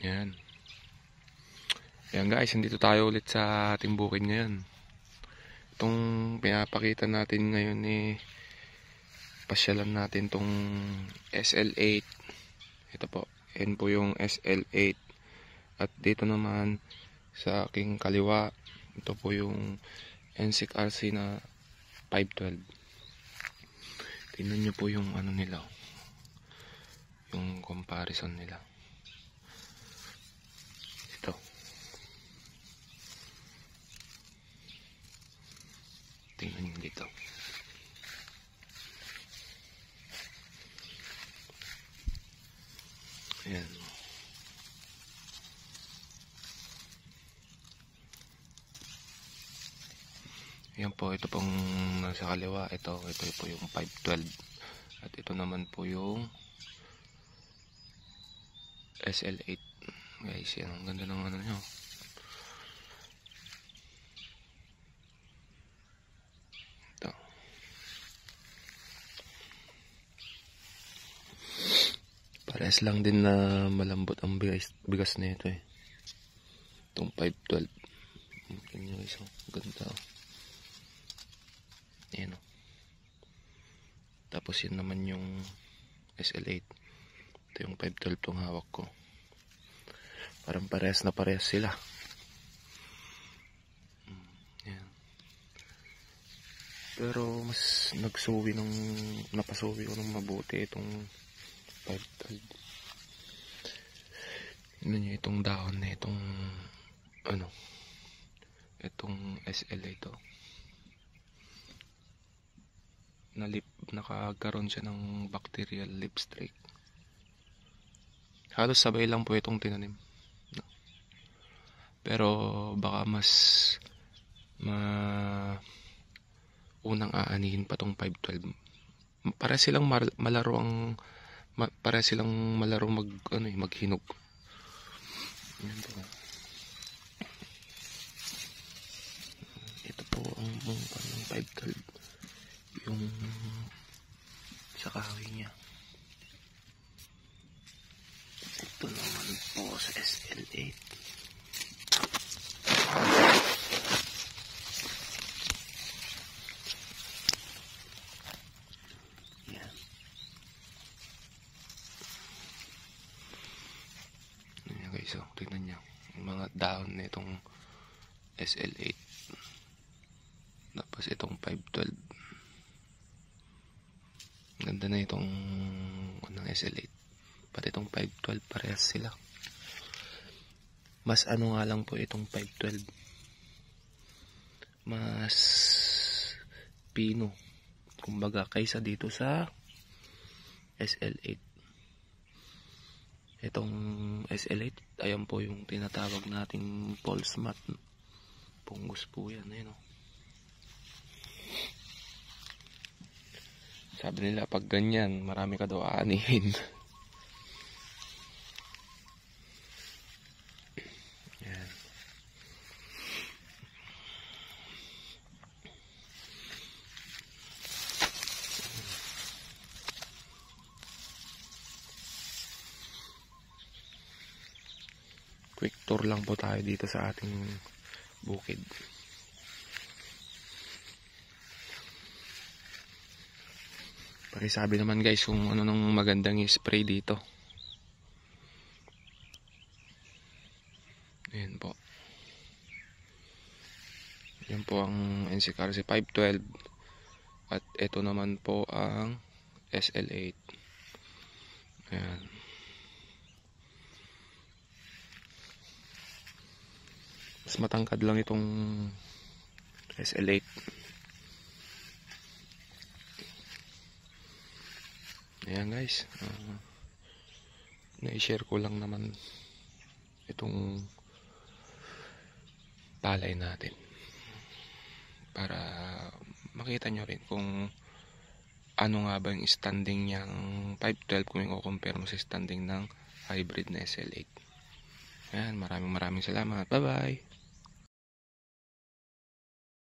Ayan. Ayan guys, nandito tayo ulit sa ating bukid ngayon. Itong pinapakita natin ngayon pasyalan natin tong SL8. Ito po, yan po yung SL8. At dito naman sa aking kaliwa, ito po yung NSIC RC na 512. Tingnan nyo po yung ano nila, yung comparison nila. Ito. Tingnan nyo dito. Ayan. Ayan po, ito pong nasa kaliwa. Ito po yung 512. At ito naman po yung SL8. Guys, yan. Ang ganda ng ano nyo. Ito. Parehas lang din na malambot ang bigas na ito eh. Itong 512. Tingnan nyo guys, ganda. Ayan o. Tapos yun naman yung SL8. Ito yung 512 tong hawak ko. Parang parehas na parehas sila. Ayan. Pero mas napasuwi ko ng mabuti itong 512. Yun nyo itong dahon na itong itong SL8 ito. Nakakaroon siya ng bacterial leaf streak. Halos sabay lang po itong tinanim. Pero baka mas unang aanihin pa tong 512. Para silang malaro maghinog. Yan po. Ito po ang 512. Yung sa kahoy niya. Ito naman po sa SL8. Yan. Yan guys, so, tignan nyo yung mga dahon na itong SL8. Tapos itong 512. Ganda na itong SL8. Pati itong 512 parehas sila. Mas nga lang po itong 512. Mas pino. Kumbaga kaysa dito sa SL8. Itong SL8, ayan po yung tinatawag nating pulse mat. Pungus po yan. Ayan o. Sabi nila pag ganyan, marami ka daw aanihin. Yan. Quick tour lang po tayo dito sa ating bukid. Pakisabi naman guys kung ano nang magandang i-spray dito. Ayan po. Yan po ang NSIC RC 512. At ito naman po ang SL8. Ayan. Mas matangkad lang itong SL8. Ayan guys, na-share ko lang naman itong palay natin para makita nyo rin kung ano nga ba yung standing niyang 512 kung i-compare mo sa standing ng hybrid na SL8. Ayan, maraming salamat. Bye bye!